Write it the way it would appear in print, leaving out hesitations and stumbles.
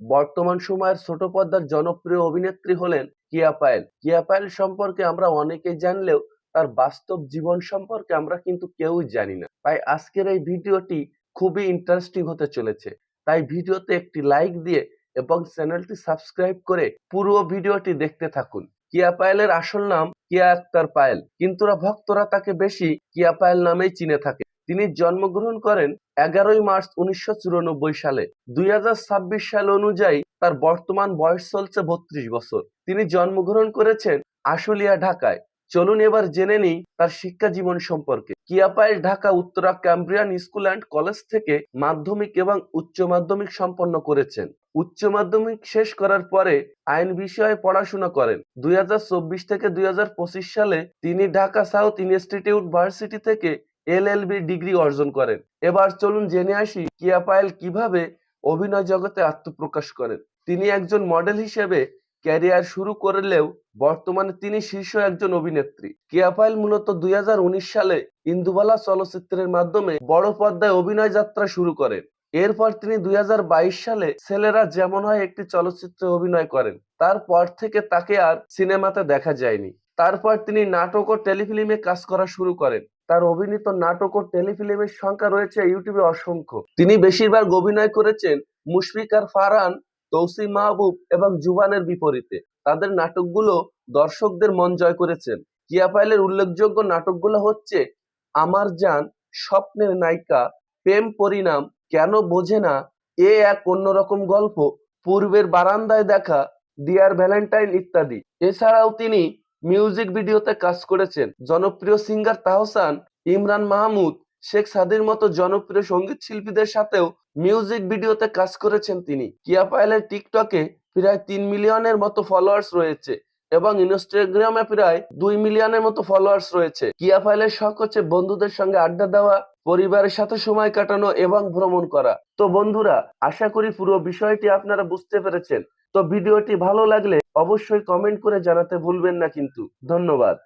বর্তমান সময়ের ছোট পর্দার জনপ্রিয় অভিনেত্রী হলেন কিয়া পায়েল। কিয়া পায়েল সম্পর্কে আমরা অনেকেই জানলেও তার বাস্তব জীবন সম্পর্কে আমরা কিন্তু কেউই জানি না। তাই আজকের এই ভিডিওটি খুবই ইন্টারেস্টিং হতে চলেছে। তাই ভিডিওতে একটি লাইক দিয়ে এবং চ্যানেলটি সাবস্ক্রাইব করে পুরো ভিডিওটি দেখতে থাকুন। কিয়া পায়েলের আসল নাম কিয়া আক্তার পায়েল, কিন্তু ভক্তরা তাকে বেশি কিয়া পায়েল নামেই চিনে থাকে। তিনি জন্মগ্রহণ করেন 11ই মার্চ 1994 সালে। 2026 সাল অনুযায়ী তার বর্তমান বয়স চলছে 32 বছর। তিনি জন্মগ্রহণ করেছেন আশুলিয়া, ঢাকায়। চলুন এবার জেনে নিই তার শিক্ষা জীবন সম্পর্কে। কিয়া Payel Dhaka Uttara Cambrian school and college থেকে মাধ্যমিক এবং উচ্চ মাধ্যমিক সম্পন্ন করেছেন। উচ্চ মাধ্যমিক শেষ করার পরে আইন বিষয়ে পড়াশোনা করেন। 2024 থেকে 2025 সালে তিনি ঢাকা সাউথ ইনস্টিটিউট ভার্সিটি থেকে এলএলবি ডিগ্রি অর্জন করেন। এবার চলুন জেনে আসি কিয়া পায়েল কিভাবে অভিনয় জগতে আত্মপ্রকাশ করেন। তিনি একজন মডেল হিসেবে ক্যারিয়ার শুরু করলেও বর্তমানে তিনি শীর্ষ একজন অভিনেত্রী। কিয়া পায়েল মূলত 2019 সালে ইন্দুবালা চলচ্চিত্রের মাধ্যমে বড় পর্দায় অভিনয় যাত্রা শুরু করেন। এরপর তিনি 2022 সালে ছেলেরা যেমন হয় একটি চলচ্চিত্রে অভিনয় করেন। তারপর থেকে তাকে আর সিনেমাতে দেখা যায়নি। তারপর তিনি নাটক ও টেলিফিল্মে কাজ করা শুরু করেন। তার অভিনীত নাটক ও টেলিফিল্মের সংখ্যা রয়েছে ইউটিউবে অসংখ্য। তিনি বেশিরভাগ অভিনয় করেছেন মুশফিকার ফারহান, তৌসিফ মাহবুব এবং জুবানের বিপরীতে। তাদের নাটকগুলো দর্শকদের মন জয় করেছেন। কিয়া পায়েলের উল্লেখযোগ্য নাটকগুলো হচ্ছে আমার জান, স্বপ্নের নায়িকা, প্রেম পরিণাম, কেন বোঝে না, এ এক অন্যরকম গল্প, পূর্বের বারান্দায় দেখা, ডিয়ার ভ্যালেন্টাইন ইত্যাদি। এছাড়াও তিনি মিউজিক ভিডিওতে কাজ করেছেন। জনপ্রিয় সিঙ্গার তাহসান, ইমরান মাহমুদ, শেখ সাদির মতো জনপ্রিয় সঙ্গীত শিল্পীদের সাথেও মিউজিক ভিডিওতে কাজ করেছেন তিনি। কিয়া পায়েলের টিকটকে প্রায় 3 মিলিয়নের মতো ফলোয়ার্স রয়েছে এবং ইনস্টাগ্রামে প্রায় 2 মিলিয়নের মতো ফলোয়ার্স রয়েছে। কিয়া পায়েলের শখ হচ্ছে বন্ধুদের সঙ্গে আড্ডা দেওয়া, পরিবারের সাথে সময় কাটানো এবং ভ্রমণ করা। তো বন্ধুরা, আশা করি পুরো বিষয়টি আপনারা বুঝতে পেরেছেন। তো ভিডিওটি ভালো লাগলে অবশ্যই কমেন্ট করে জানাতে ভুলবেন না কিন্তু। ধন্যবাদ।